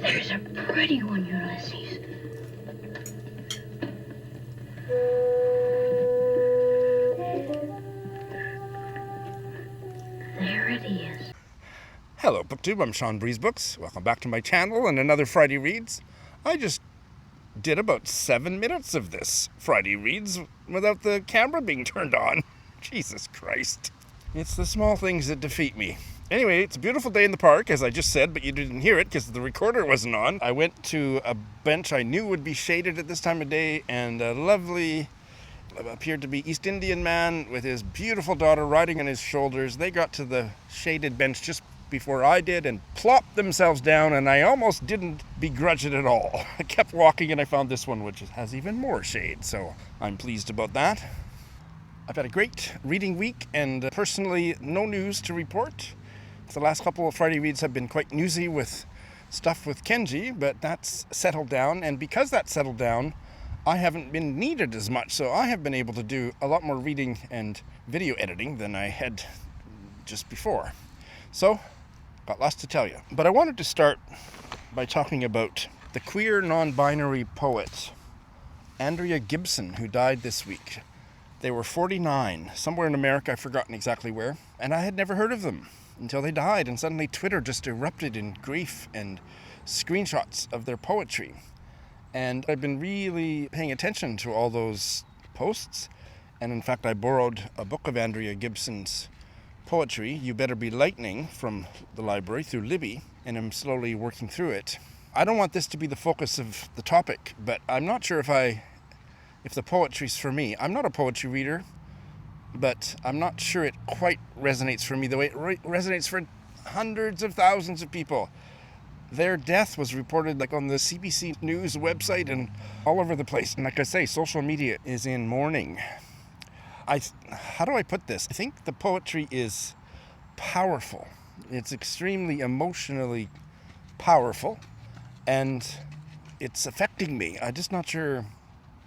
There's a pretty one, Ulysses. There it is. Hello, BookTube. I'm Sean Breeze Books. Welcome back to my channel and another Friday Reads. I just did about 7 minutes of this Friday Reads without the camera being turned on. Jesus Christ. It's the small things that defeat me. Anyway, it's a beautiful day in the park, as I just said, but you didn't hear it because the recorder wasn't on. I went to a bench I knew would be shaded at this time of day, and a lovely, appeared to be East Indian man with his beautiful daughter riding on his shoulders. They got to the shaded bench just before I did and plopped themselves down, and I almost didn't begrudge it at all. I kept walking and I found this one, which has even more shade, so I'm pleased about that. I've had a great reading week, and personally, no news to report. The last couple of Friday Reads have been quite newsy with stuff with Kenji, but that's settled down, and because that's settled down, I haven't been needed as much, so I have been able to do a lot more reading and video editing than I had just before. So, got lots to tell you. But I wanted to start by talking about the queer non-binary poet, Andrea Gibson, who died this week. They were 49, somewhere in America, I've forgotten exactly where, and I had never heard of them until they died, and suddenly Twitter just erupted in grief and screenshots of their poetry. And I've been really paying attention to all those posts, and in fact I borrowed a book of Andrea Gibson's poetry, You Better Be Lightning, from the library through Libby, and I'm slowly working through it. I don't want this to be the focus of the topic, but I'm not sure if the poetry's for me. I'm not a poetry reader, but I'm not sure it quite resonates for me the way it resonates for hundreds of thousands of people. Their death was reported on the CBC News website and all over the place. And like I say, social media is in mourning. How do I put this? I think the poetry is powerful. It's extremely emotionally powerful, and it's affecting me. I'm just not sure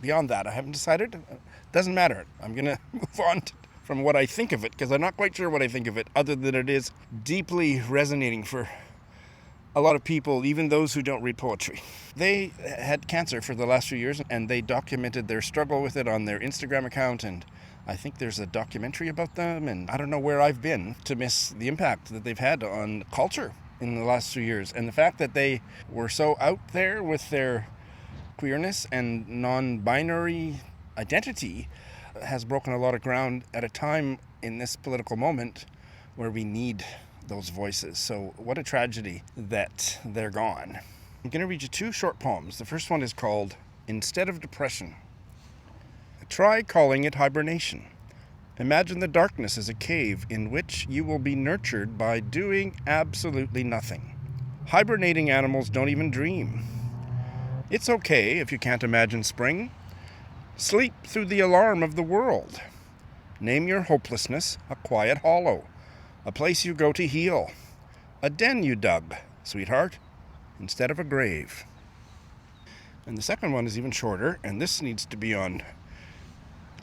beyond that. I haven't decided. Doesn't matter. I'm going to move on from what I think of it, because I'm not quite sure what I think of it, other than it is deeply resonating for a lot of people, even those who don't read poetry. They had cancer for the last few years, and they documented their struggle with it on their Instagram account, and I think there's a documentary about them, and I don't know where I've been to miss the impact that they've had on culture in the last few years. And the fact that they were so out there with their queerness and non-binary identity has broken a lot of ground at a time in this political moment where we need those voices. So what a tragedy that they're gone. I'm going to read you 2 short poems. The first one is called Instead of Depression. Try calling it hibernation. Imagine the darkness as a cave in which you will be nurtured by doing absolutely nothing. Hibernating animals don't even dream. It's okay if you can't imagine spring. Sleep through the alarm of the world. Name your hopelessness a quiet hollow, a place you go to heal, a den you dug, sweetheart, instead of a grave. And the second one is even shorter, and this needs to be on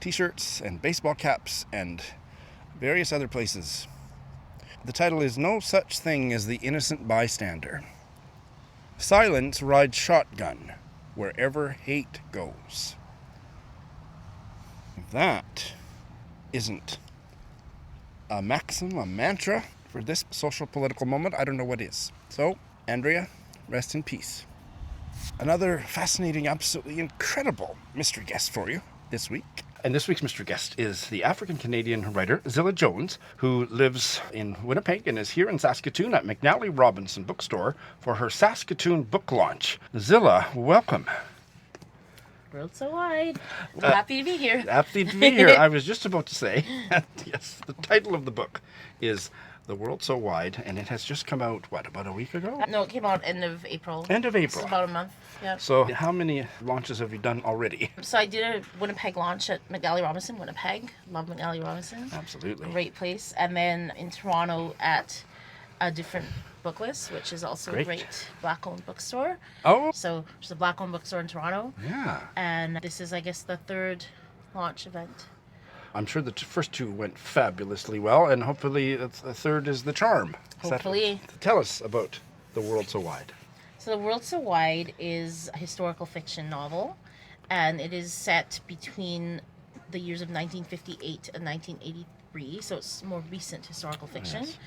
t-shirts and baseball caps and various other places. The title is No Such Thing as the Innocent Bystander. Silence rides shotgun wherever hate goes. If that isn't a maxim, a mantra for this social political moment, I don't know what is. So, Andrea, rest in peace. Another fascinating, absolutely incredible mystery guest for you this week. And this week's mystery guest is the African-Canadian writer Zilla Jones, who lives in Winnipeg and is here in Saskatoon at McNally Robinson Bookstore for her Saskatoon book launch. Zilla, welcome. World so wide. Happy to be here. Happy to be here. I was just about to say, yes, the title of the book is The World So Wide, and it has just come out, about a week ago? No, it came out end of April. End of April. It's about a month, yeah. So how many launches have you done already? So I did a Winnipeg launch at McNally Robinson, Winnipeg. Love McNally Robinson. Absolutely. Great place. And then in Toronto at a different Booklist, which is also a great Black-owned bookstore. Oh. So there's a Black-owned bookstore in Toronto. Yeah. And this is, I guess, the 3rd launch event. I'm sure the first 2 went fabulously well, and hopefully the 3rd is the charm. Hopefully. Tell us about The World So Wide? So The World So Wide is a historical fiction novel, and it is set between the years of 1958 and 1983, so it's more recent historical fiction. Yes.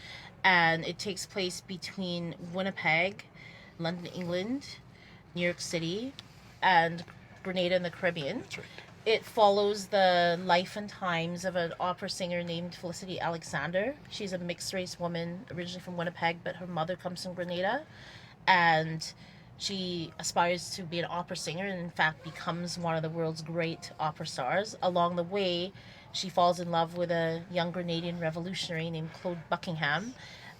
And it takes place between Winnipeg, London, England, New York City, and Grenada in the Caribbean. That's right. It follows the life and times of an opera singer named Felicity Alexander. She's a mixed-race woman, originally from Winnipeg, but her mother comes from Grenada. And she aspires to be an opera singer and, in fact, becomes one of the world's great opera stars. Along the way, she falls in love with a young Grenadian revolutionary named Claude Buckingham,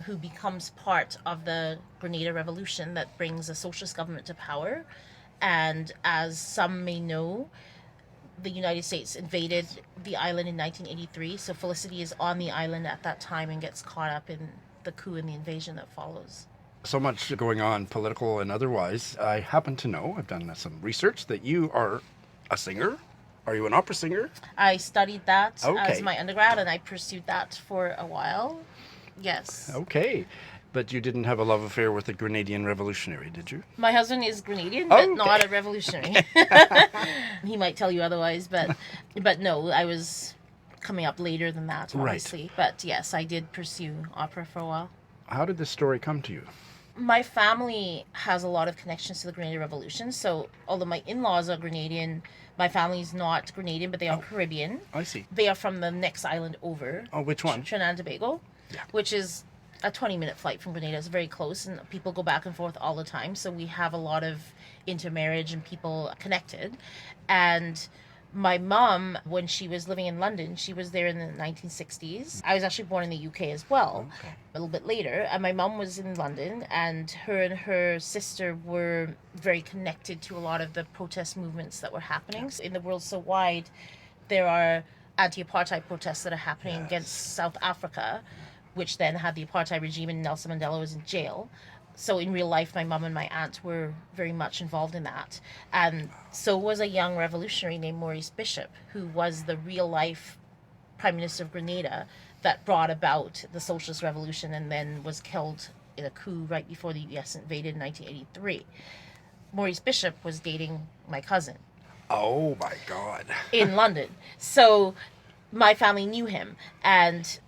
who becomes part of the Grenada Revolution that brings a socialist government to power. And as some may know, the United States invaded the island in 1983, so Felicity is on the island at that time and gets caught up in the coup and the invasion that follows. So much going on, political and otherwise. I happen to know, I've done some research, that you are a singer. Are you an opera singer? I studied that Okay. as my undergrad, and I pursued that for a while. Yes. Okay. But you didn't have a love affair with a Grenadian revolutionary, did you? My husband is Grenadian, but Okay. not a revolutionary. He might tell you otherwise, but no, I was coming up later than that, obviously. Right. But yes, I did pursue opera for a while. How did this story come to you? My family has a lot of connections to the Grenadian Revolution, so although my in-laws are Grenadian, my family's not Grenadian, but they are Caribbean. I see. They are from the next island over. Oh, which one? Trinidad and Tobago, Yeah. which is a 20-minute flight from Grenada. It's very close, and people go back and forth all the time, so we have a lot of intermarriage and people connected. And my mom, when she was living in London, she was there in the 1960s. I was actually born in the UK as well, Okay. a little bit later. And my mom was in London, and her sister were very connected to a lot of the protest movements that were happening. In the World So Wide, there are anti-apartheid protests that are happening Yes. against South Africa, which then had the apartheid regime, and Nelson Mandela was in jail. So in real life, my mum and my aunt were very much involved in that. And so was a young revolutionary named Maurice Bishop, who was the real life Prime Minister of Grenada that brought about the socialist revolution and then was killed in a coup right before the US invaded in 1983. Maurice Bishop was dating my cousin Oh, my God. in London. So my family knew him, and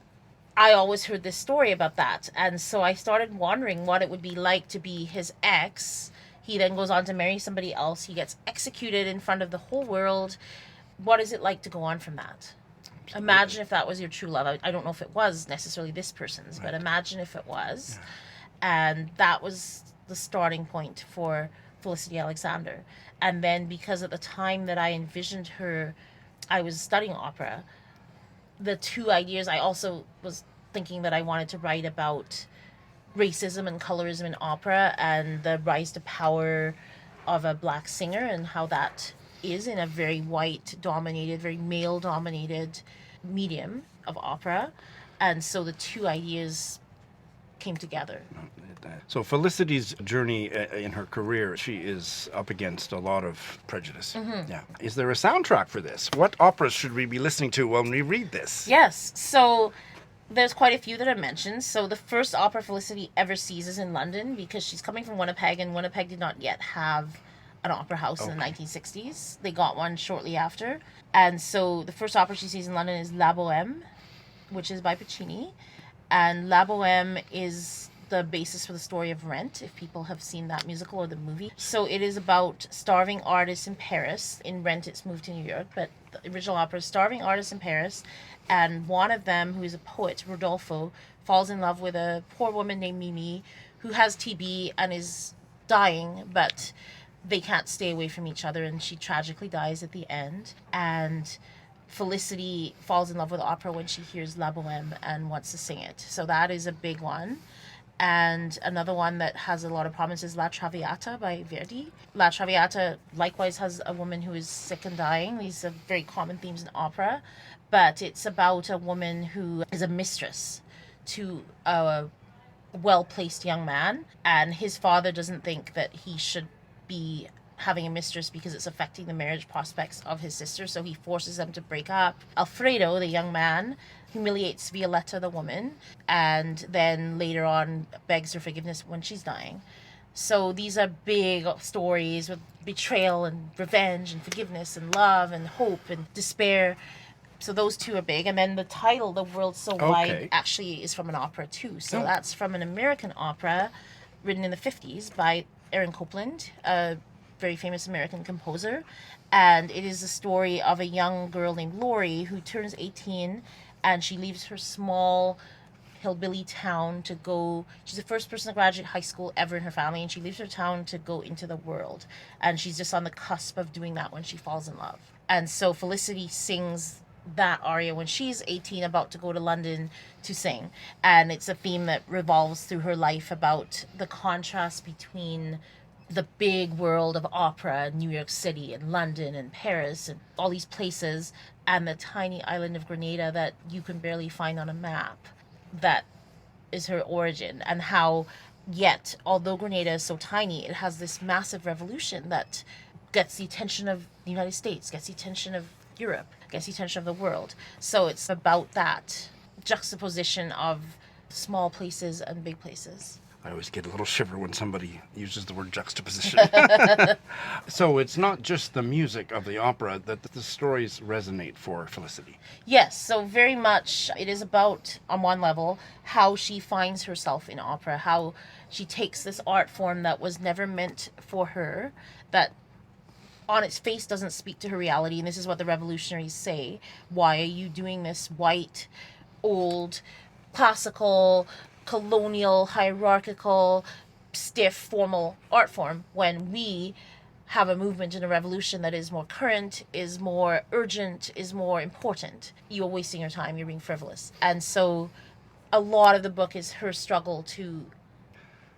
I always heard this story about that. And so I started wondering what it would be like to be his ex. He then goes on to marry somebody else. He gets executed in front of the whole world. What is it like to go on from that? Imagine if that was your true love. I don't know if it was necessarily this person's, but imagine if it was. And that was the starting point for Felicity Alexander. And then because at the time that I envisioned her, I was studying opera, the two ideas, I also was thinking that I wanted to write about racism and colorism in opera and the rise to power of a black singer and how that is in a very white-dominated, very male-dominated medium of opera. And so the two ideas came together. So Felicity's journey in her career, she is up against a lot of prejudice. Mm-hmm. Yeah. Is there a soundtrack for this? What operas should we be listening to when we read this? Yes, so there's quite a few that I mentioned. So the first opera Felicity ever sees is in London because she's coming from Winnipeg, and Winnipeg did not yet have an opera house in the 1960s. They got one shortly after. And so the first opera she sees in London is La Bohème, which is by Puccini. And La Bohème is the basis for the story of Rent, if people have seen that musical or the movie. So it is about starving artists in Paris. In Rent, it's moved to New York, but the original opera is starving artists in Paris. And one of them, who is a poet, Rodolfo, falls in love with a poor woman named Mimi, who has TB and is dying, but they can't stay away from each other, and she tragically dies at the end. And Felicity falls in love with opera when she hears La Bohème and wants to sing it. So that is a big one. And another one that has a lot of promise is La Traviata by Verdi. La Traviata likewise has a woman who is sick and dying. These are very common themes in opera. But it's about a woman who is a mistress to a well-placed young man. And his father doesn't think that he should be having a mistress because it's affecting the marriage prospects of his sister, so he forces them to break up. Alfredo, the young man, humiliates Violetta, the woman, and then later on begs her forgiveness when she's dying. So these are big stories with betrayal and revenge and forgiveness and love and hope and despair. So those two are big. And then the title, The World So Wide, actually is from an opera too. So that's from an American opera written in the 50s by Aaron Copland, a very famous American composer. And it is the story of a young girl named Lori who turns 18 and she leaves her small hillbilly town to go. She's the first person to graduate high school ever in her family, and she leaves her town to go into the world. And she's just on the cusp of doing that when she falls in love. And so Felicity sings that aria when she's 18, about to go to London to sing. And it's a theme that revolves through her life about the contrast between the big world of opera, New York City and London and Paris and all these places, and the tiny island of Grenada that you can barely find on a map. That is her origin, and how yet, although Grenada is so tiny, it has this massive revolution that gets the attention of the United States, gets the attention of Europe, gets the attention of the world. So it's about that juxtaposition of small places and big places. I always get a little shiver when somebody uses the word juxtaposition. So it's not just the music of the opera that the stories resonate for Felicity. Yes, so very much it is about, on one level, how she finds herself in opera, how she takes this art form that was never meant for her, that on its face doesn't speak to her reality. And this is what the revolutionaries say. Why are you doing this white, old, classical, colonial, hierarchical, stiff, formal art form when we have a movement and a revolution that is more current, is more urgent, is more important? You're wasting your time, you're being frivolous. And so a lot of the book is her struggle to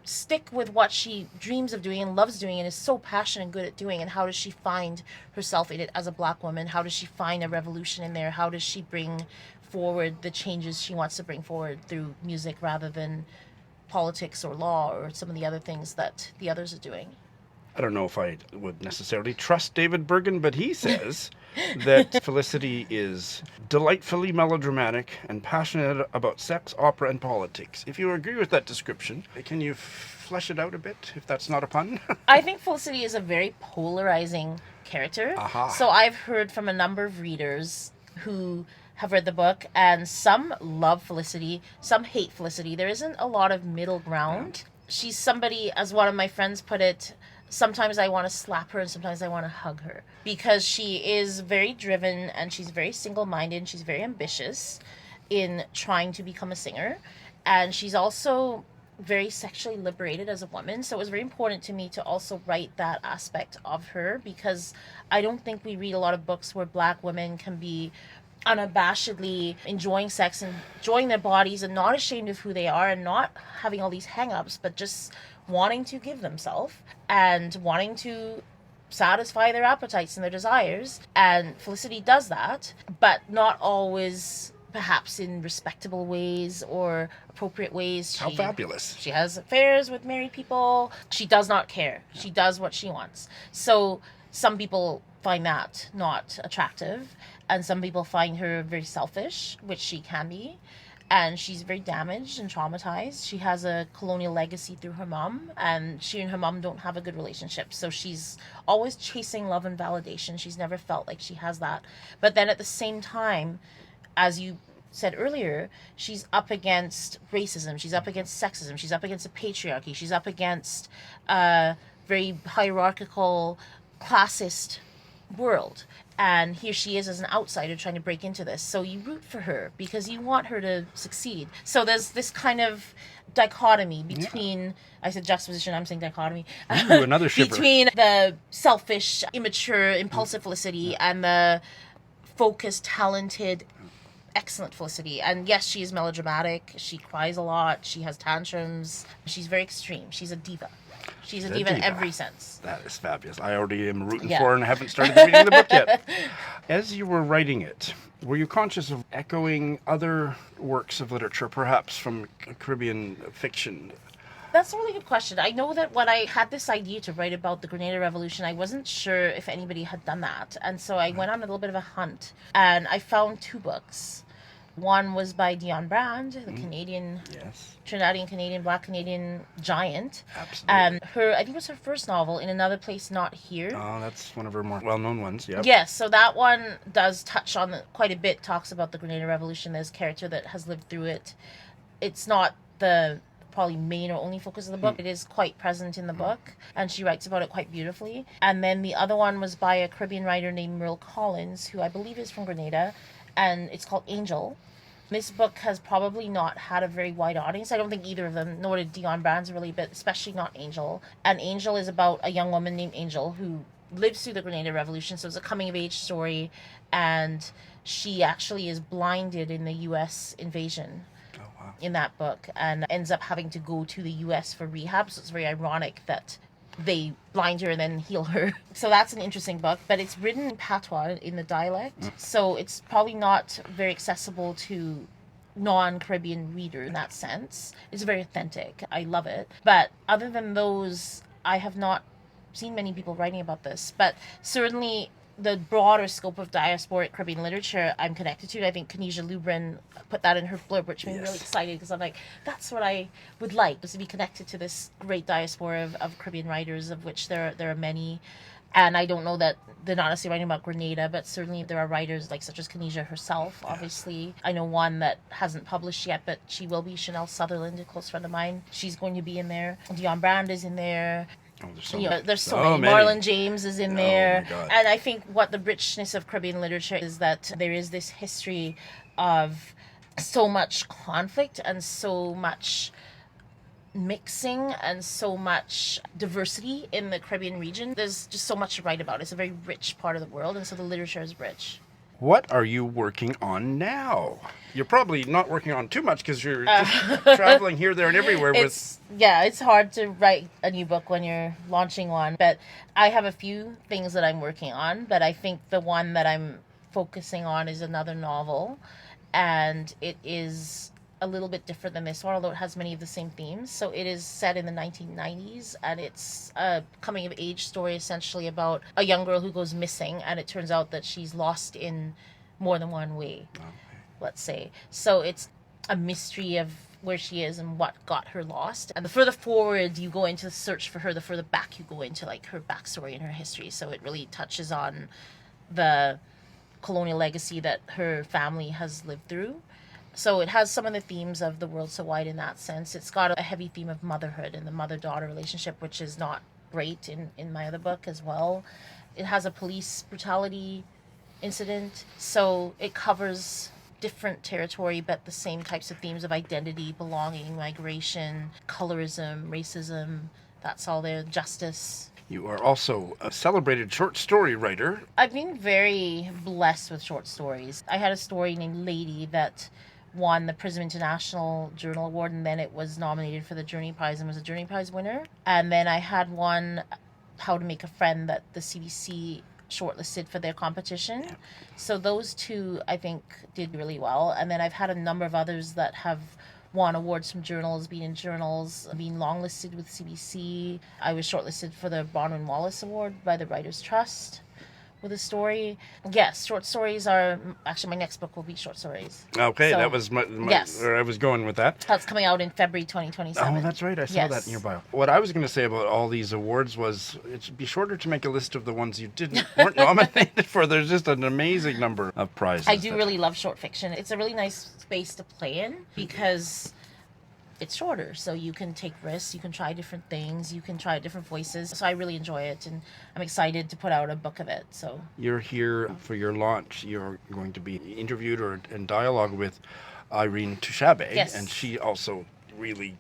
stick with what she dreams of doing and loves doing and is so passionate and good at doing, and how does she find herself in it as a Black woman? How does she find a revolution in there? How does she bring forward the changes she wants to bring forward through music rather than politics or law or some of the other things that the others are doing? I don't know if I would necessarily trust David Bergen, but he says that Felicity is delightfully melodramatic and passionate about sex, opera, and politics. If you agree with that description, can you flesh it out a bit, if that's not a pun? I think Felicity is a very polarizing character. Aha. So I've heard from a number of readers who have read the book, and some love Felicity, some hate Felicity. There isn't a lot of middle ground. She's somebody, as one of my friends put it, sometimes I want to slap her and sometimes I want to hug her, because she is very driven and she's very single-minded and she's very ambitious in trying to become a singer, and she's also very sexually liberated as a woman. So it was very important to me to also write that aspect of her, because I don't think we read a lot of books where Black women can be unabashedly enjoying sex and enjoying their bodies and not ashamed of who they are and not having all these hang-ups, but just wanting to give themselves and wanting to satisfy their appetites and their desires. And Felicity does that, but not always perhaps in respectable ways or appropriate ways. How fabulous. She has affairs with married people. She does not care. She does what she wants. So some people find that not attractive, and some people find her very selfish, which she can be. And she's very damaged and traumatized. She has a colonial legacy through her mom, and she and her mom don't have a good relationship. So she's always chasing love and validation. She's never felt like she has that. But then at the same time, as you said earlier, she's up against racism. She's up against sexism. She's up against the patriarchy. She's up against a very hierarchical, classist world. And here she is as an outsider trying to break into this. So you root for her because you want her to succeed. So there's this kind of dichotomy between, I said juxtaposition, I'm saying dichotomy. Ooh, another shiver. Between the selfish, immature, impulsive Felicity and the focused, talented, excellent Felicity. And yes, she is melodramatic. She cries a lot. She has tantrums. She's very extreme. She's a diva. She's a diva in every sense. That is fabulous. I already am rooting for her and haven't started reading the book yet. As you were writing it, were you conscious of echoing other works of literature, perhaps from Caribbean fiction? That's a really good question. I know that when I had this idea to write about the Grenada Revolution, I wasn't sure if anybody had done that. And so I went on a little bit of a hunt, and I found 2 books. One was by Dionne Brand, the Canadian, Trinidadian Canadian, Black Canadian giant. Absolutely. And I think it was her first novel, In Another Place Not Here. Oh, that's one of her more well-known ones, yep. Yes, so that one does touch on quite a bit, talks about the Grenada Revolution. There's a character that has lived through it. It's not the probably main or only focus of the book. It is quite present in the book, and she writes about it quite beautifully. And then the other one was by a Caribbean writer named Merle Collins, who I believe is from Grenada, and it's called Angel. This book has probably not had a very wide audience. I don't think either of them, nor did Dionne Brand's really, but especially not Angel. And Angel is about a young woman named Angel who lives through the Grenada Revolution, so it's a coming-of-age story, and she actually is blinded in the U.S. invasion. In that book, and ends up having to go to the US for rehab, so it's very ironic that they blind her and then heal her. So that's an interesting book, but it's written in patois, in the dialect, so it's probably not very accessible to non-Caribbean reader in that sense. It's very authentic. I love it. But other than those, I have not seen many people writing about this, but certainly the broader scope of diasporic Caribbean literature I'm connected to. I think Kanisha Lubrin put that in her blurb, which made me really excited, because I'm like, that's what I would like, is to be connected to this great diaspora of Caribbean writers, of which there are many. And I don't know that they're not necessarily writing about Grenada, but certainly there are writers like such as Kanisha herself, obviously. I know one that hasn't published yet, but she will be, Chanel Sutherland, a close friend of mine. She's going to be in there. Dionne Brand is in there. Oh, there's so many. Marlon James is in there. And I think what the richness of Caribbean literature is that there is this history of so much conflict and so much mixing and so much diversity in the Caribbean region. There's just so much to write about. It's a very rich part of the world, and so the literature is rich. What are you working on now? You're probably not working on too much because you're just traveling here, there, and everywhere. It's hard to write a new book when you're launching one. But I have a few things that I'm working on. But I think the one that I'm focusing on is another novel. And it is a little bit different than this one, although it has many of the same themes. So it is set in the 1990s, and it's a coming-of-age story, essentially, about a young girl who goes missing, and it turns out that she's lost in more than one way, let's say. So it's a mystery of where she is and what got her lost. And the further forward you go into the search for her, the further back you go into, like, her backstory and her history. So it really touches on the colonial legacy that her family has lived through. So it has some of the themes of The World So Wide in that sense. It's got a heavy theme of motherhood and the mother-daughter relationship, which is not great in my other book as well. It has a police brutality incident. So it covers different territory, but the same types of themes of identity, belonging, migration, colorism, racism. That's all there. Justice. You are also a celebrated short story writer. I've been very blessed with short stories. I had a story named Lady that won the Prism International Journal Award, and then it was nominated for the Journey Prize and was a Journey Prize winner. And then I had one, How to Make a Friend, that the CBC shortlisted for their competition. Yeah. So those two, I think, did really well. And then I've had a number of others that have won awards from journals, been in journals, been longlisted with CBC. I was shortlisted for the Bronwyn Wallace Award by the Writers' Trust with a story. Yes, short stories are... Actually, my next book will be short stories. Okay, so, that was yes. where I was going with that. That's coming out in February 2027. Oh, that's right. I saw that in your bio. What I was going to say about all these awards was it'd be shorter to make a list of the ones you weren't nominated for. There's just an amazing number of prizes. I do really love short fiction. It's a really nice space to play in because it's shorter, so you can take risks, you can try different things, you can try different voices. So I really enjoy it, and I'm excited to put out a book of it. So you're here for your launch. You're going to be interviewed or in dialogue with Irene Tushabe, yes. And she also really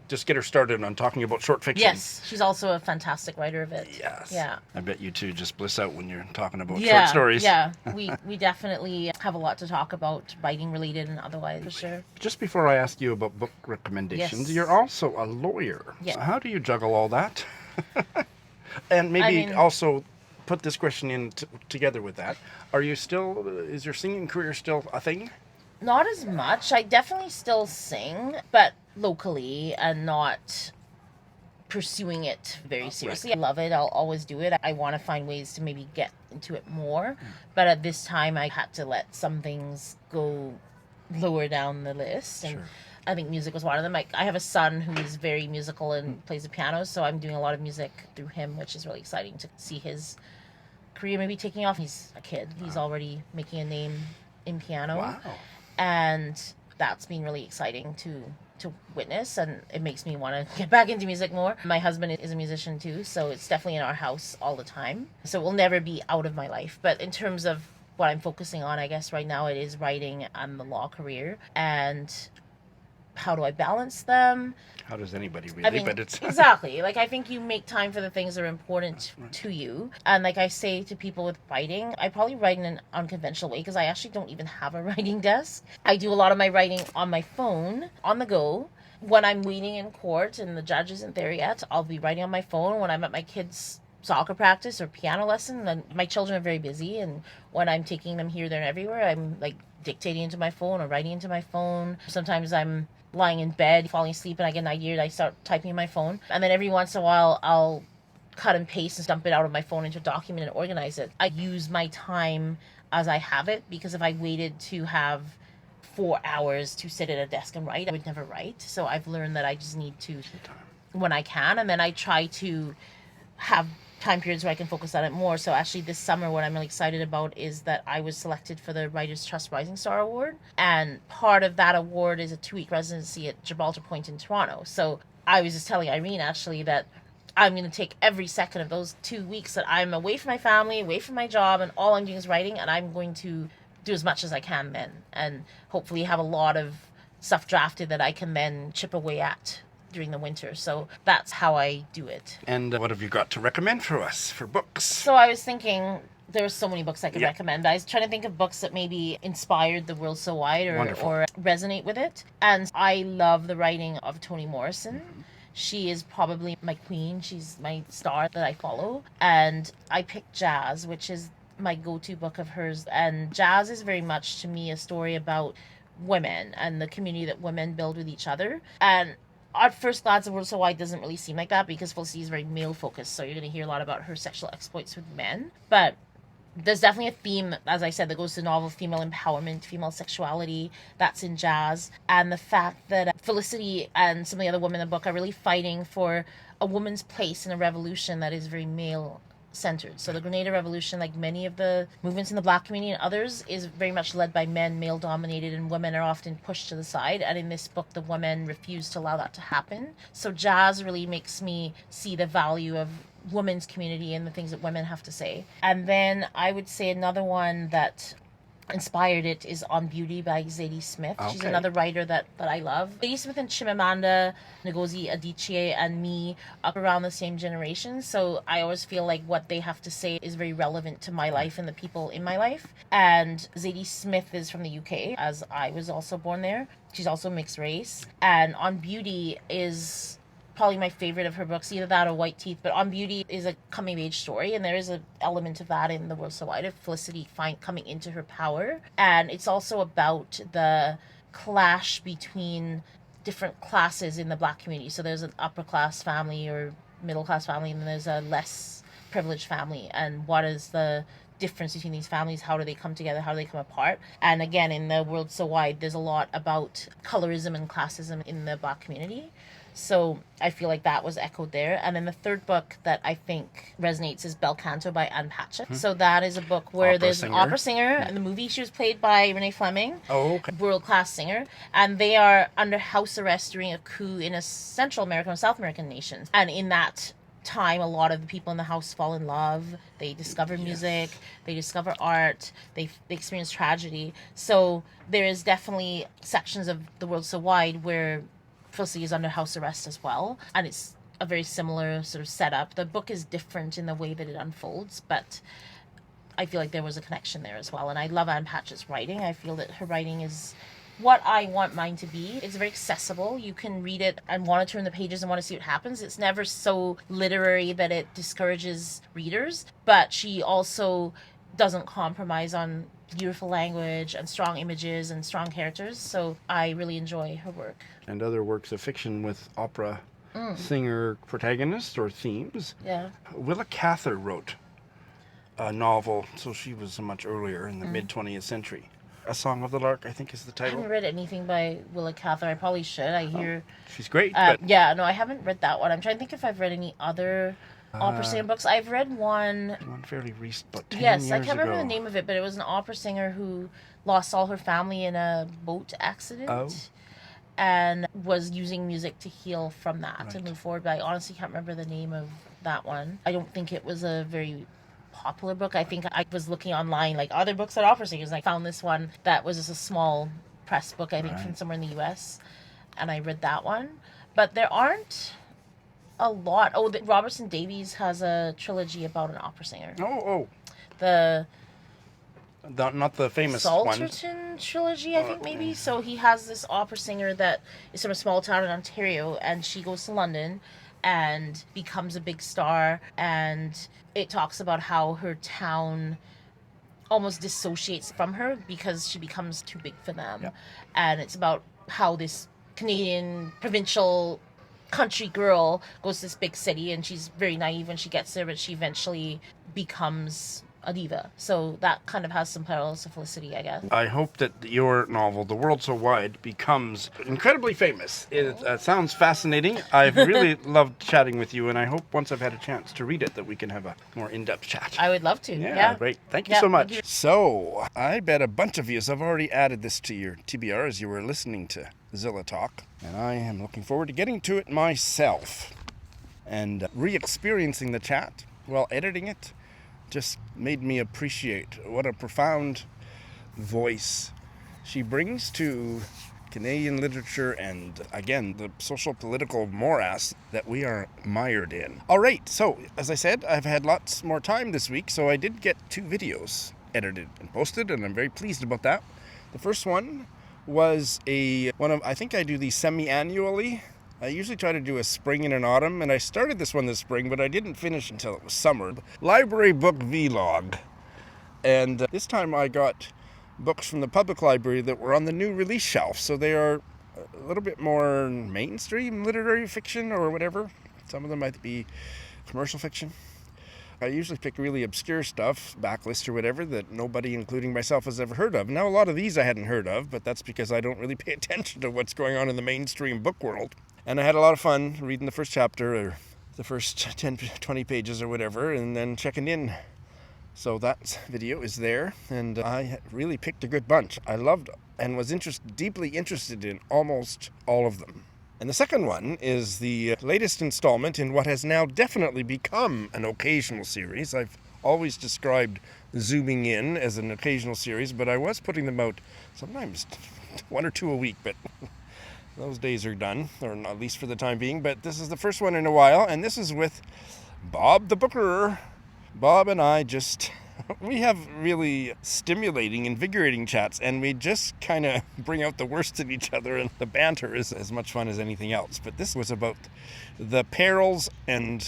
just get her started on talking about short fiction. Yes, she's also a fantastic writer of it. Yes. Yeah. I bet you two just bliss out when you're talking about short stories. Yeah, we definitely have a lot to talk about, writing related and otherwise, for sure. Just before I ask you about book recommendations, You're also a lawyer. Yeah. How do you juggle all that? And maybe also put this question in together with that. Is your singing career still a thing? Not as much. I definitely still sing, but locally and not pursuing it very seriously. I love it. I'll always do it. I want to find ways to maybe get into it more. But at this time, I had to let some things go lower down the list. And I think music was one of them. Like, I have a son who is very musical and plays the piano, so I'm doing a lot of music through him, which is really exciting to see his career maybe taking off. He's a kid. He's already making a name in piano. Wow. And that's been really exciting to witness, and it makes me want to get back into music more. My husband is a musician too, so it's definitely in our house all the time. So it will never be out of my life. But in terms of what I'm focusing on, I guess right now it is writing and the law career. And how do I balance them? How does anybody really? I mean, but it's exactly. Like, I think you make time for the things that are important to you. And like I say to people with writing, I probably write in an unconventional way because I actually don't even have a writing desk. I do a lot of my writing on my phone, on the go. When I'm waiting in court and the judge isn't there yet, I'll be writing on my phone. When I'm at my kids' soccer practice or piano lesson, then my children are very busy. And when I'm taking them here, there, and everywhere, I'm like dictating into my phone or writing into my phone. Sometimes I'm lying in bed, falling asleep, and I get an idea and I start typing in my phone. And then every once in a while, I'll cut and paste and dump it out of my phone into a document and organize it. I use my time as I have it, because if I waited to have 4 hours to sit at a desk and write, I would never write. So I've learned that I just need to, when I can, and then I try to have time periods where I can focus on it more. So actually this summer, what I'm really excited about is that I was selected for the Writers Trust Rising Star Award, and part of that award is a 2-week residency at Gibraltar Point in Toronto. So I was just telling Irene actually that I'm going to take every second of those 2 weeks that I'm away from my family, away from my job, and all I'm doing is writing, and I'm going to do as much as I can then, and hopefully have a lot of stuff drafted that I can then chip away at during the winter. So that's how I do it. And what have you got to recommend for us for books? So I was thinking there are so many books I could recommend, but I was trying to think of books that maybe inspired The World So Wide or resonate with it. And I love the writing of Toni Morrison. She is probably my queen. She's my star that I follow. And I picked Jazz, which is my go-to book of hers. And Jazz is very much, to me, a story about women and the community that women build with each other. And at first glance, The World So Wide doesn't really seem like that, because Felicity is very male-focused, so you're going to hear a lot about her sexual exploits with men. But there's definitely a theme, as I said, that goes to the novel, female empowerment, female sexuality, that's in Jazz. And the fact that Felicity and some of the other women in the book are really fighting for a woman's place in a revolution that is very male centered. So the Grenada Revolution, like many of the movements in the Black community and others, is very much led by men, male dominated, and women are often pushed to the side. And in this book, the women refuse to allow that to happen. So Jazz really makes me see the value of women's community and the things that women have to say. And then I would say another one that inspired it is On Beauty by Zadie Smith. She's another writer that I love. Zadie Smith and Chimamanda Ngozi Adichie and me up around the same generation, so I always feel like what they have to say is very relevant to my life and the people in my life. And Zadie Smith is from the UK, as I was also born there. She's also mixed race. And On Beauty is probably my favorite of her books, either that or White Teeth. But On Beauty is a coming-of-age story, and there is an element of that in The World So Wide, of Felicity coming into her power. And it's also about the clash between different classes in the Black community. So there's an upper-class family or middle-class family, and then there's a less privileged family. And what is the difference between these families? How do they come together? How do they come apart? And again, in The World So Wide, there's a lot about colorism and classism in the Black community. So I feel like that was echoed there. And then the third book that I think resonates is Bel Canto by Ann Patchett. So that is a book where there's an opera singer. In the movie, she was played by Renee Fleming. World-class singer. And they are under house arrest during a coup in a Central American and South American nations. And in that time, a lot of the people in the house fall in love. They discover music. They discover art. They experience tragedy. So there is definitely sections of The World So Wide where Felicity is under house arrest as well, and it's a very similar sort of setup. The book is different in the way that it unfolds, but I feel like there was a connection there as well. And I love Ann Patchett's writing. I feel that her writing is what I want mine to be. It's very accessible. You can read it and want to turn the pages and want to see what happens. It's never so literary that it discourages readers, but she also doesn't compromise on beautiful language and strong images and strong characters. So I really enjoy her work. And other works of fiction with opera singer protagonists or themes. Yeah. Willa Cather wrote a novel, so she was much earlier in the mid-20th century. A Song of the Lark, I think, is the I title. haven't read anything by Willa Cather. I probably should. I hear... She's great, but... Yeah, no, I haven't read that one. I'm trying to think if I've read any other opera singer books. I've read one... One fairly recent, about 10 Yes, years I can't remember ago. the name of it, but it was an opera singer who lost all her family in a boat accident. Oh. And was using music to heal from that to Right. move forward. But I honestly can't remember the name of that one. I don't think it was a very popular book. I think I was looking online, like other books on opera singers, and I found this one that was just a small press book, I think, from somewhere in the U.S. And I read that one. But there aren't a lot. Oh, Robertson Davies has a trilogy about an opera singer. The Not the famous one. Salterton trilogy, I think, maybe. So he has this opera singer that is from a small town in Ontario, and she goes to London and becomes a big star. And it talks about how her town almost dissociates from her because she becomes too big for them. Yeah. And it's about how this Canadian provincial country girl goes to this big city, and she's very naive when she gets there, but she eventually becomes a diva. So that kind of has some parallels to Felicity, I guess. I hope that your novel, The World So Wide, becomes incredibly famous. It sounds fascinating. I've really loved chatting with you, and I hope once I've had a chance to read it that we can have a more in-depth chat. I would love to. Yeah, great. Thank you Yeah, so thank much. you. So, I bet a bunch of you have already added this to your TBR as you were listening to Zilla Talk, and I am looking forward to getting to it myself and re-experiencing the chat while editing it. Just made me appreciate what a profound voice she brings to Canadian literature and, again, the social political morass that we are mired in. All right, so as I said, I've had lots more time this week, so I did get 2 videos edited and posted, and I'm very pleased about that. The first one was I think I do these semi-annually. I usually try to do a spring and an autumn, and I started this one this spring, but I didn't finish until it was summer. Library book vlog. And this time I got books from the public library that were on the new release shelf, so they are a little bit more mainstream literary fiction or whatever. Some of them might be commercial fiction. I usually pick really obscure stuff, backlist or whatever, that nobody, including myself, has ever heard of. Now, a lot of these I hadn't heard of, but that's because I don't really pay attention to what's going on in the mainstream book world. And I had a lot of fun reading the first chapter or the first 10, 20 pages or whatever, and then checking in. So that video is there, and I really picked a good bunch. I loved and was deeply interested in almost all of them. And the second one is the latest installment in what has now definitely become an occasional series. I've always described Zooming In as an occasional series, but I was putting them out sometimes 1 or 2 a week, but those days are done, or at least for the time being. But this is the first one in a while, and this is with Bob the Booker. Bob and I we have really stimulating, invigorating chats, and we just kind of bring out the worst in each other, and the banter is as much fun as anything else. But this was about the perils and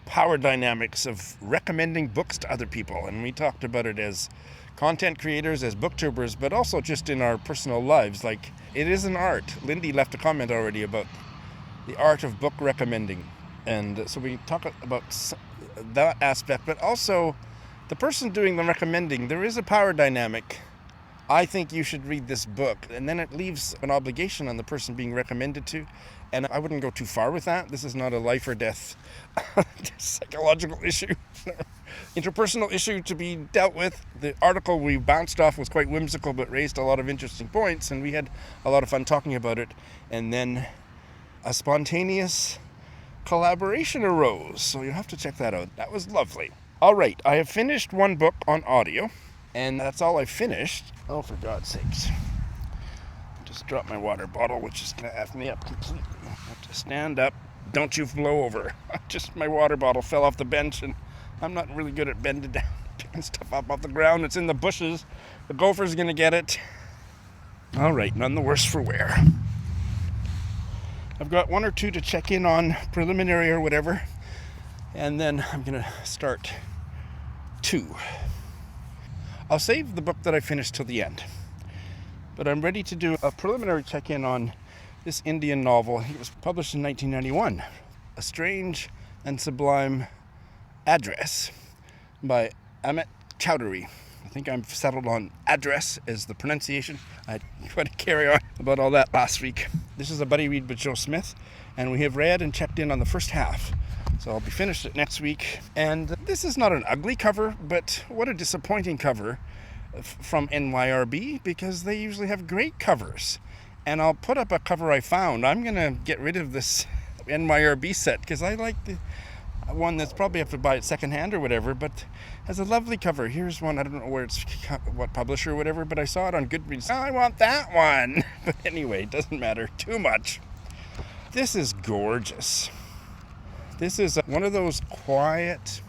power dynamics of recommending books to other people, and we talked about it as content creators, as booktubers, but also just in our personal lives. Like, it is an art. Lindy left a comment already about the art of book recommending, and so we talk about that aspect, but also the person doing the recommending. There is a power dynamic. I think you should read this book, and then it leaves an obligation on the person being recommended to, and I wouldn't go too far with that. This is not a life or death psychological issue, interpersonal issue to be dealt with. The article we bounced off was quite whimsical, but raised a lot of interesting points, and we had a lot of fun talking about it, and then a spontaneous collaboration arose, so you'll have to check that out. That was lovely. All right, I have finished one book on audio, and that's all I finished. Oh, for God's sakes. I just dropped my water bottle, which is going to F me up completely. I have to stand up. Don't you blow over. My water bottle fell off the bench, and I'm not really good at bending down, picking stuff up off the ground. It's in the bushes. The gopher's going to get it. All right, none the worse for wear. I've got 1 or 2 to check in on, preliminary or whatever, and then I'm going to start 2. I'll save the book that I finished till the end, but I'm ready to do a preliminary check-in on this Indian novel. It was published in 1991. A Strange and Sublime Address by Amit Chaudhuri. I think I'm settled on address as the pronunciation. I tried to carry on about all that last week. This is a buddy read with Joe Smith, and we have read and checked in on the first half. So I'll be finished it next week. And this is not an ugly cover, but what a disappointing cover from NYRB, because they usually have great covers. And I'll put up a cover I found. I'm going to get rid of this NYRB set because I like the one that's probably have to buy it secondhand or whatever, but has a lovely cover. Here's one. I don't know where it's, what publisher or whatever, but I saw it on Goodreads. Oh, I want that one. But anyway, it doesn't matter too much. This is gorgeous. This is one of those quiet,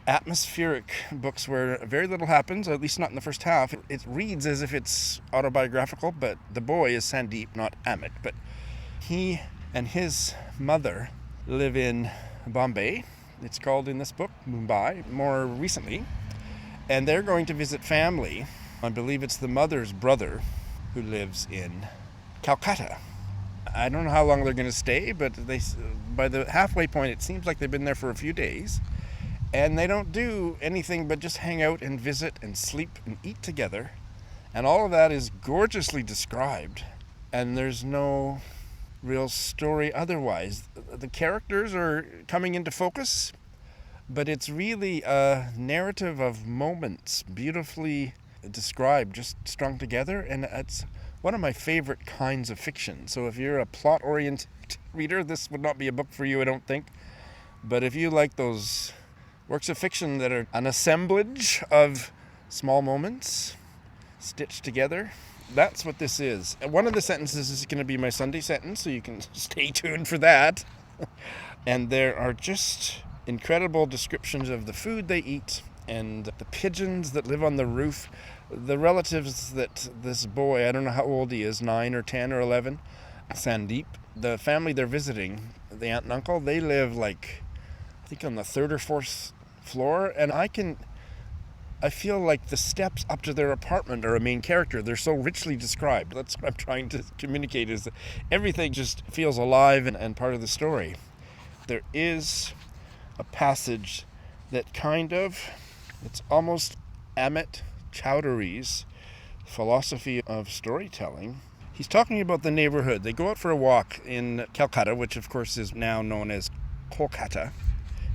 atmospheric books where very little happens, at least not in the first half. It reads as if it's autobiographical, but the boy is Sandeep, not Amit. But he and his mother live in Bombay. It's called in this book Mumbai more recently, and they're going to visit family. I believe it's the mother's brother who lives in Calcutta. I don't know how long they're going to stay, but by the halfway point it seems like they've been there for a few days, and they don't do anything but just hang out and visit and sleep and eat together, and all of that is gorgeously described, and there's no real story otherwise. The characters are coming into focus, but it's really a narrative of moments, beautifully described, just strung together, and it's one of my favorite kinds of fiction. So if you're a plot-oriented reader, this would not be a book for you, I don't think. But if you like those works of fiction that are an assemblage of small moments stitched together, that's what this is. And one of the sentences is going to be my Sunday sentence, so you can stay tuned for that. And there are just incredible descriptions of the food they eat and the pigeons that live on the roof, the relatives that this boy, I don't know how old he is, 9 or 10 or 11, Sandeep, the family they're visiting, the aunt and uncle, they live like, I think on the 3rd or 4th floor, and I feel like the steps up to their apartment are a main character. They're so richly described. That's what I'm trying to communicate, is that everything just feels alive and part of the story. There is a passage that it's almost Amit Chaudhuri's philosophy of storytelling. He's talking about the neighborhood. They go out for a walk in Calcutta, which of course is now known as Kolkata,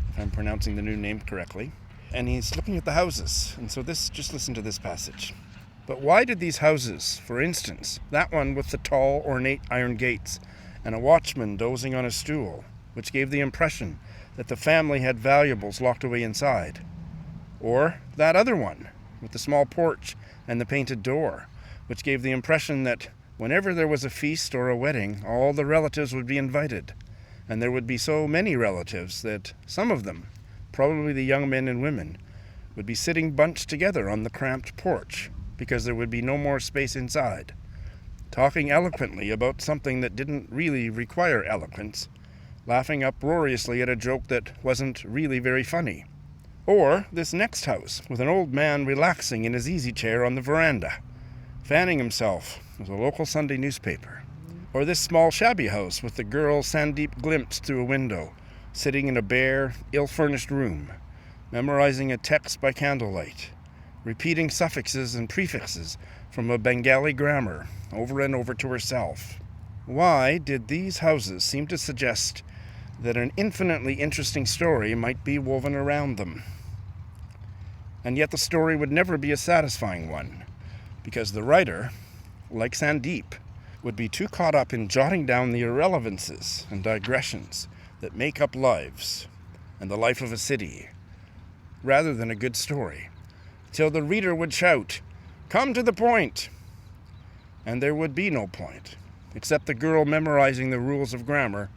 if I'm pronouncing the new name correctly. And he's looking at the houses. And so just listen to this passage. But why did these houses, for instance, that one with the tall, ornate iron gates, and a watchman dozing on a stool, which gave the impression that the family had valuables locked away inside? Or that other one, with the small porch and the painted door, which gave the impression that whenever there was a feast or a wedding, all the relatives would be invited, and there would be so many relatives that some of them, probably the young men and women, would be sitting bunched together on the cramped porch because there would be no more space inside, talking eloquently about something that didn't really require eloquence, laughing uproariously at a joke that wasn't really very funny. Or this next house, with an old man relaxing in his easy chair on the veranda, fanning himself with a local Sunday newspaper. Or this small shabby house with the girl Sandeep glimpsed through a window, sitting in a bare, ill-furnished room, memorizing a text by candlelight, repeating suffixes and prefixes from a Bengali grammar over and over to herself. Why did these houses seem to suggest that an infinitely interesting story might be woven around them? And yet the story would never be a satisfying one, because the writer, like Sandeep, would be too caught up in jotting down the irrelevances and digressions that make up lives and the life of a city, rather than a good story, till the reader would shout, "Come to the point!" And there would be no point, except the girl memorizing the rules of grammar,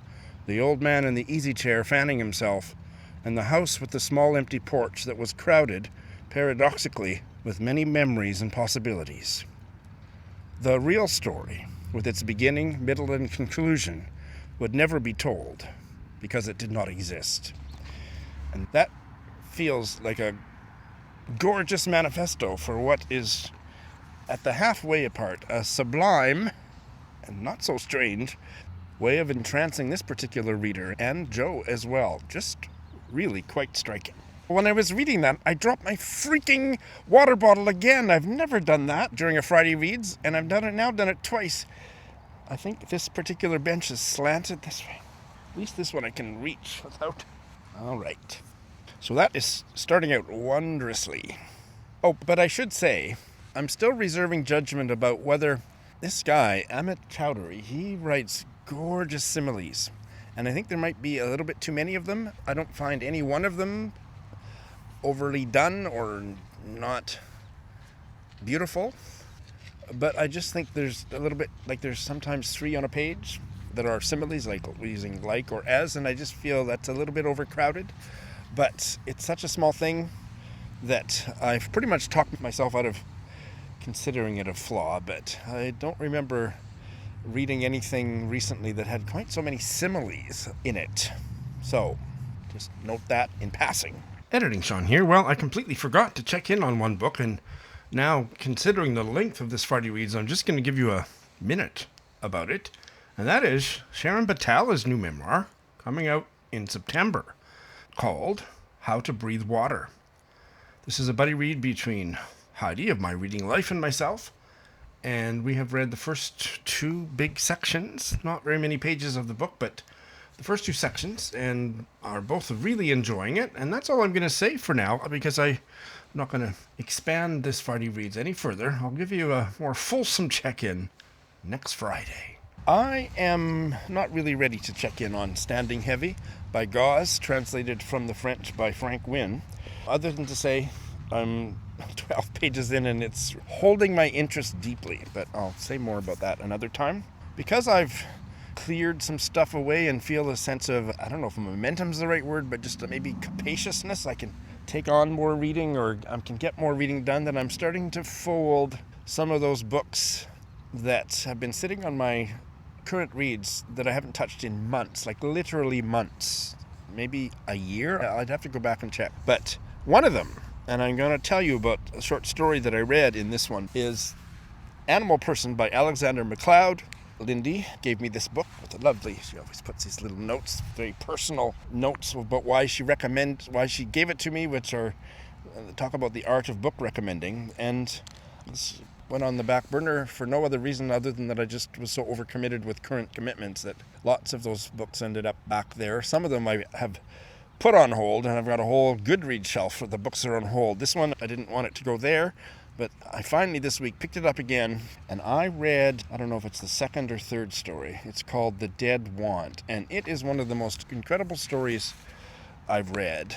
the old man in the easy chair fanning himself, and the house with the small empty porch that was crowded, paradoxically, with many memories and possibilities. The real story, with its beginning, middle, and conclusion, would never be told, because it did not exist. And that feels like a gorgeous manifesto for what is, at the halfway part, a sublime and not so strange way of entrancing this particular reader, and Joe as well. Just really quite striking. When I was reading that, I dropped my freaking water bottle again. I've never done that during a Friday Reads, and I've done it twice. I think this particular bench is slanted this way. At least this one I can reach without. All right. So that is starting out wondrously. Oh, but I should say, I'm still reserving judgment about whether this guy, Amit Chaudhuri, he writes gorgeous similes. And I think there might be a little bit too many of them. I don't find any one of them overly done or not beautiful. But I just think there's a little bit, like there's sometimes 3 on a page that are similes, like using like or as, and I just feel that's a little bit overcrowded. But it's such a small thing that I've pretty much talked myself out of considering it a flaw, but I don't remember reading anything recently that had quite so many similes in it. So, just note that in passing. Editing Sean here. Well, I completely forgot to check in on one book, and now, considering the length of this Friday Reads, I'm just going to give you a minute about it, and that is Sharon Butala's new memoir, coming out in September, called How to Breathe Water. This is a buddy read between Heidi of My Reading Life and myself, and we have read the first 2 big sections, not very many pages of the book, but the first 2 sections, and are both really enjoying it, and that's all I'm going to say for now, because I'm not going to expand this Friday Reads any further. I'll give you a more fulsome check-in next Friday. I am not really ready to check in on Standing Heavy by Gauz, translated from the French by Frank Wynne, other than to say I'm 12 pages in and it's holding my interest deeply, but I'll say more about that another time. Because I've cleared some stuff away and feel a sense of, I don't know if momentum's the right word, but just maybe capaciousness, I can take on more reading, or I can get more reading done, then I'm starting to fold some of those books that have been sitting on my current reads that I haven't touched in months, like literally months, maybe a year. I'd have to go back and check. But one of them, and I'm going to tell you about a short story that I read in this one, is Animal Person by Alexander MacLeod. Lindy gave me this book with a lovely, she always puts these little notes, very personal notes about why she gave it to me, which are talk about the art of book recommending. And this went on the back burner for no other reason other than that I just was so overcommitted with current commitments that lots of those books ended up back there. Some of them I have put on hold, and I've got a whole Goodreads shelf where the books are on hold. This one, I didn't want it to go there, but I finally this week picked it up again, and I read, I don't know if it's the 2nd or 3rd story. It's called The Dead Want, and it is one of the most incredible stories I've read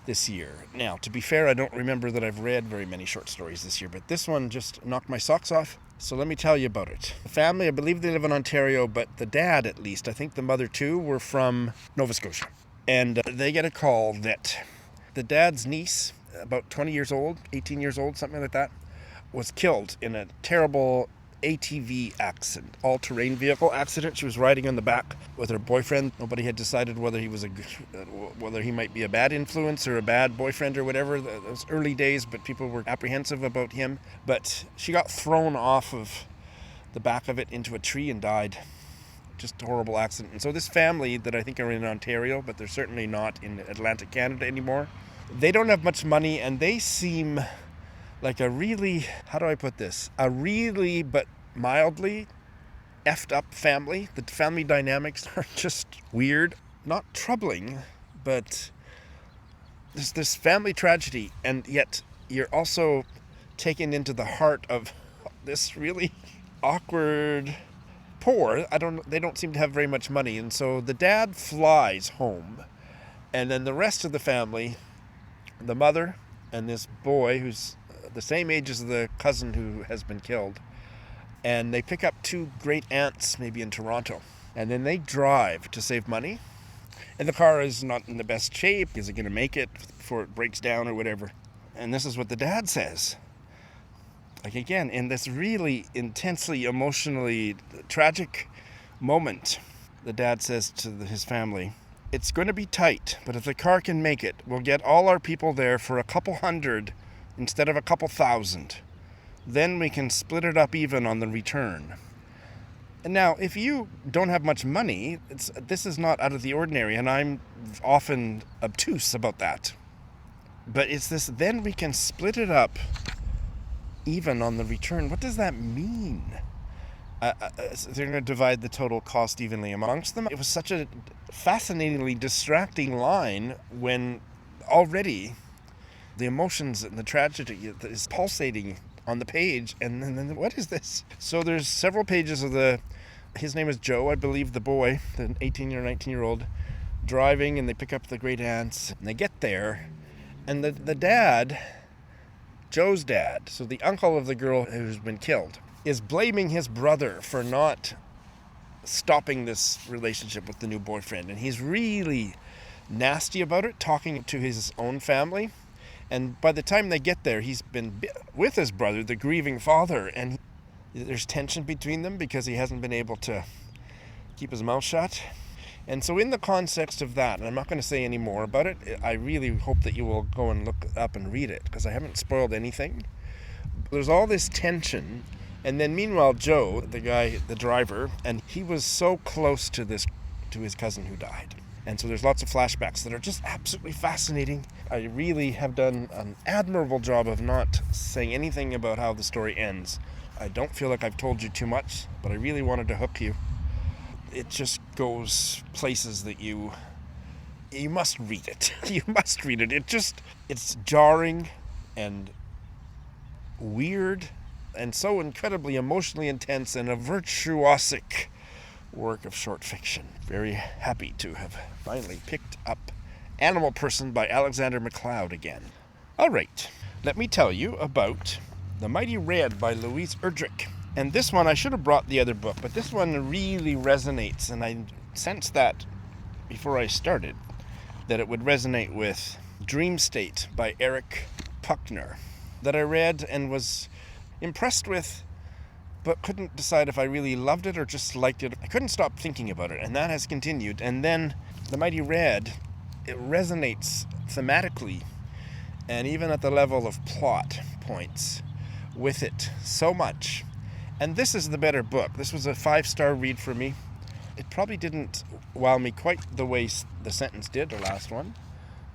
this year. Now, to be fair, I don't remember that I've read very many short stories this year, but this one just knocked my socks off. So let me tell you about it. The family, I believe they live in Ontario, but the dad, at least, I think the mother too, were from Nova Scotia. And they get a call that the dad's niece, about 20 years old, 18 years old, something like that, was killed in a terrible ATV accident, all-terrain vehicle accident. She was riding on the back with her boyfriend. Nobody had decided whether he might be a bad influence or a bad boyfriend or whatever. It was early days, but people were apprehensive about him. But she got thrown off of the back of it into a tree and died. Just a horrible accident. And so this family that I think are in Ontario, but they're certainly not in Atlantic Canada anymore, they don't have much money, and they seem like a really, how do I put this? A really, but mildly effed up family. The family dynamics are just weird. Not troubling, but there's this family tragedy, and yet you're also taken into the heart of this really awkward, poor, they don't seem to have very much money, and so the dad flies home, and then the rest of the family, the mother and this boy who's the same age as the cousin who has been killed, and they pick up 2 great aunts maybe in Toronto, and then they drive to save money, and the car is not in the best shape. Is it going to make it before it breaks down or whatever? And this is what the dad says. Like, again, in this really intensely, emotionally tragic moment, the dad says to his family, "It's going to be tight, but if the car can make it, we'll get all our people there for a couple hundred instead of a couple thousand. Then we can split it up even on the return." And now, if you don't have much money, this is not out of the ordinary, and I'm often obtuse about that. But it's this, then we can split it up even on the return. What does that mean? They're going to divide the total cost evenly amongst them. It was such a fascinatingly distracting line when already the emotions and the tragedy is pulsating on the page, and then what is this? So there's several pages of his name is Joe, I believe, the boy, the 18 or 19-year-old, driving, and they pick up the great aunts, and they get there, and the dad, Joe's dad, so the uncle of the girl who's been killed, is blaming his brother for not stopping this relationship with the new boyfriend. And he's really nasty about it, talking to his own family. And by the time they get there, he's been with his brother, the grieving father, and there's tension between them because he hasn't been able to keep his mouth shut. And so in the context of that, and I'm not going to say any more about it, I really hope that you will go and look up and read it, because I haven't spoiled anything. There's all this tension. And then meanwhile, Joe, the guy, the driver, and he was so close to his cousin who died. And so there's lots of flashbacks that are just absolutely fascinating. I really have done an admirable job of not saying anything about how the story ends. I don't feel like I've told you too much, but I really wanted to hook you. It just goes places that you must read it. You must read it. It's jarring and weird, and so incredibly emotionally intense, and a virtuosic work of short fiction. Very happy to have finally picked up Animal Person by Alexander MacLeod again. All right, let me tell you about The Mighty Red by Louise Erdrich. And this one, I should have brought the other book, but this one really resonates, and I sensed that before I started, that it would resonate with Dream State by Eric Puckner, that I read and was impressed with, but couldn't decide if I really loved it or just liked it. I couldn't stop thinking about it, and that has continued. And then The Mighty Red, it resonates thematically and even at the level of plot points with it so much. And this is the better book. This was a 5-star read for me. It probably didn't wow me quite the way The Sentence did, the last one.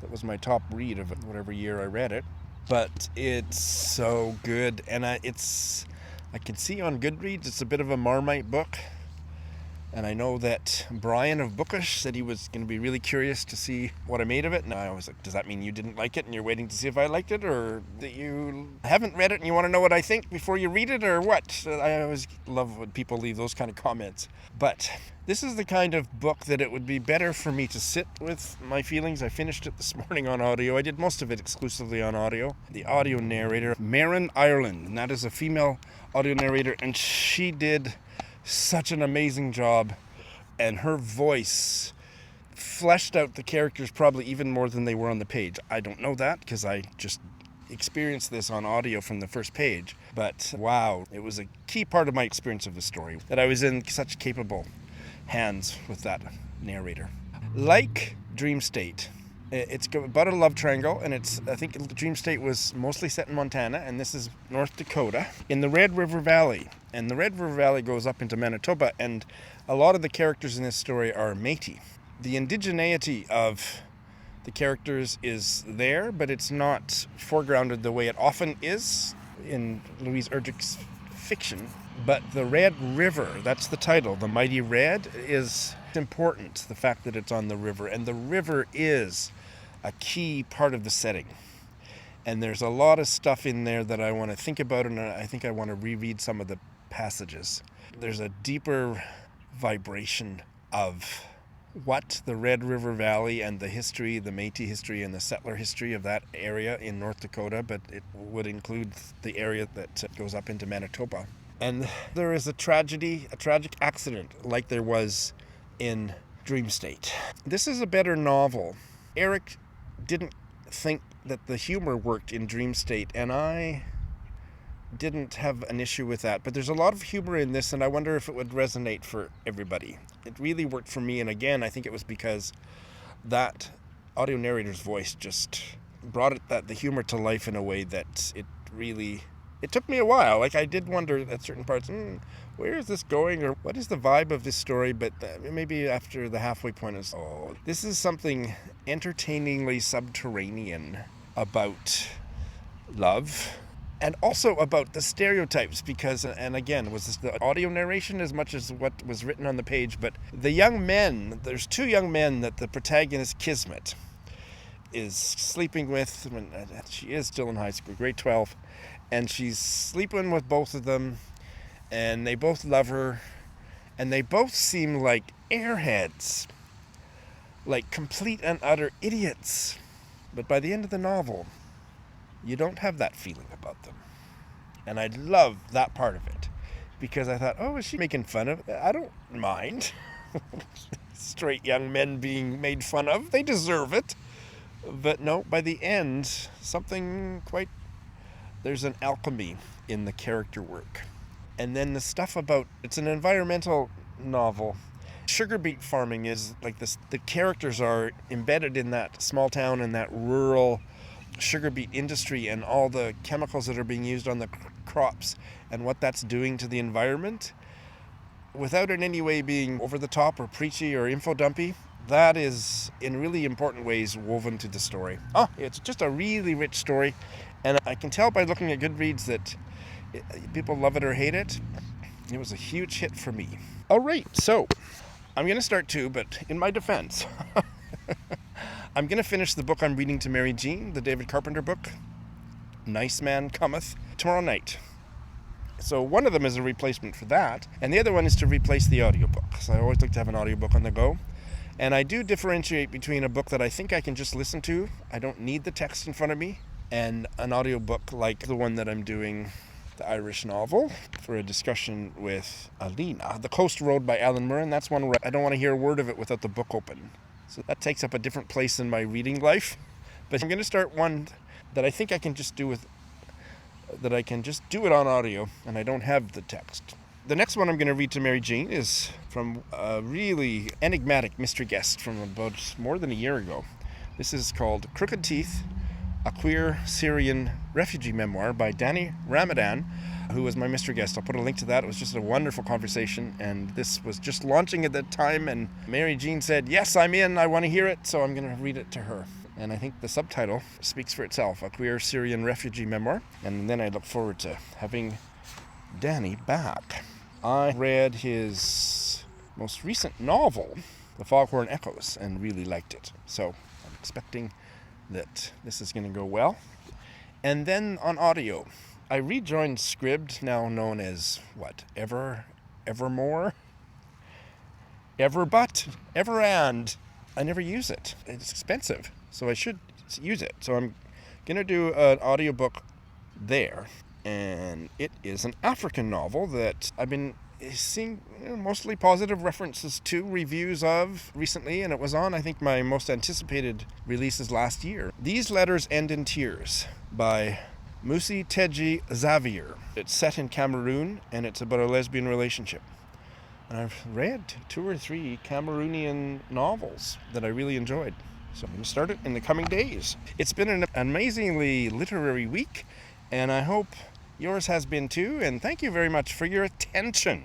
That was my top read of whatever year I read it. But it's so good, and I can see on Goodreads it's a bit of a Marmite book, and I know that Brian of Bookish said he was going to be really curious to see what I made of it, and I was like, does that mean you didn't like it and you're waiting to see if I liked it, or that you haven't read it and you want to know what I think before you read it, or what? I always love when people leave those kind of comments. But this is the kind of book that it would be better for me to sit with my feelings. I finished it this morning on audio. I did most of it exclusively on audio. The audio narrator, Maren Ireland, and that is a female audio narrator, and she did such an amazing job, and her voice fleshed out the characters probably even more than they were on the page. I don't know that because I just experienced this on audio from the first page, but wow, it was a key part of my experience of the story, that I was in such capable hands with that narrator. Like Dream State, it's about a love triangle, and I think Dream State was mostly set in Montana, and this is North Dakota, in the Red River Valley. And the Red River Valley goes up into Manitoba, and a lot of the characters in this story are Métis. The indigeneity of the characters is there, but it's not foregrounded the way it often is in Louise Erdrich's fiction. But the Red River, that's the title, The Mighty Red, is important, the fact that it's on the river. And the river is a key part of the setting. And there's a lot of stuff in there that I want to think about, and I think I want to reread some of the passages. There's a deeper vibration of what the Red River Valley and the history, the Métis history and the settler history of that area in North Dakota, but it would include the area that goes up into Manitoba. And there is a tragic accident like there was in Dream State. This is a better novel. Eric didn't think that the humor worked in Dream State, and I didn't have an issue with that. But there's a lot of humor in this, and I wonder if it would resonate for everybody. It really worked for me, and again, I think it was because that audio narrator's voice just brought the humor to life in a way that it really it took me a while. Like, I did wonder at certain parts, where is this going, or what is the vibe of this story? But maybe after the halfway point is, this is something entertainingly subterranean about love, and also about the stereotypes, because, and again, was this the audio narration as much as what was written on the page? But the young men, there's two young men that the protagonist, Kismet, is sleeping with. She is still in high school, grade 12, and she's sleeping with both of them, and they both love her, and they both seem like airheads, like complete and utter idiots. But by the end of the novel, you don't have that feeling about them. And I love that part of it, because I thought, is she making fun of? I don't mind straight young men being made fun of. They deserve it. But no, by the end, there's an alchemy in the character work. And then the stuff about, it's an environmental novel. Sugar beet farming is like this, the characters are embedded in that small town and that rural sugar beet industry, and all the chemicals that are being used on the crops and what that's doing to the environment, without in any way being over the top or preachy or info dumpy. That is in really important ways woven to the story. It's just a really rich story, and I can tell by looking at Goodreads that people love it or hate it. It was a huge hit for me. All right, so I'm going to start too, but in my defense, I'm going to finish the book I'm reading to Mary Jean, the David Carpenter book, Nice Man Cometh, tomorrow night. So one of them is a replacement for that, and the other one is to replace the audiobook. So I always like to have an audiobook on the go. And I do differentiate between a book that I think I can just listen to, I don't need the text in front of me, and an audiobook like the one that I'm doing, the Irish novel, for a discussion with Alina, The Coast Road by Alan Moore, and that's one where I don't want to hear a word of it without the book open. So that takes up a different place in my reading life. But I'm going to start one that I think I can just do it on audio, and I don't have the text. The next one I'm going to read to Mary Jean is from a really enigmatic mystery guest from about more than a year ago. This is called Crooked Teeth, a queer Syrian refugee memoir by Danny Ramadan, who was my mystery guest. I'll put a link to that. It was just a wonderful conversation, and this was just launching at that time, and Mary Jean said, yes, I'm in, I want to hear it, so I'm going to read it to her. And I think the subtitle speaks for itself, a queer Syrian refugee memoir, and then I look forward to having Danny back. I read his most recent novel, The Foghorn Echoes, and really liked it. So I'm expecting that this is going to go well. And then on audio, I rejoined Scribd, now known as, Evermore? Everbut? Everand. I never use it. It's expensive, so I should use it. So I'm going to do an audiobook there. And it is an African novel that I've been seeing mostly positive references to, reviews of recently, and it was on, I think, my most anticipated releases last year. These Letters End in Tears by Musih, Tedji, Xaviere. It's set in Cameroon, and it's about a lesbian relationship. And I've read 2 or 3 Cameroonian novels that I really enjoyed. So I'm going to start it in the coming days. It's been an amazingly literary week, and I hope yours has been too, and thank you very much for your attention.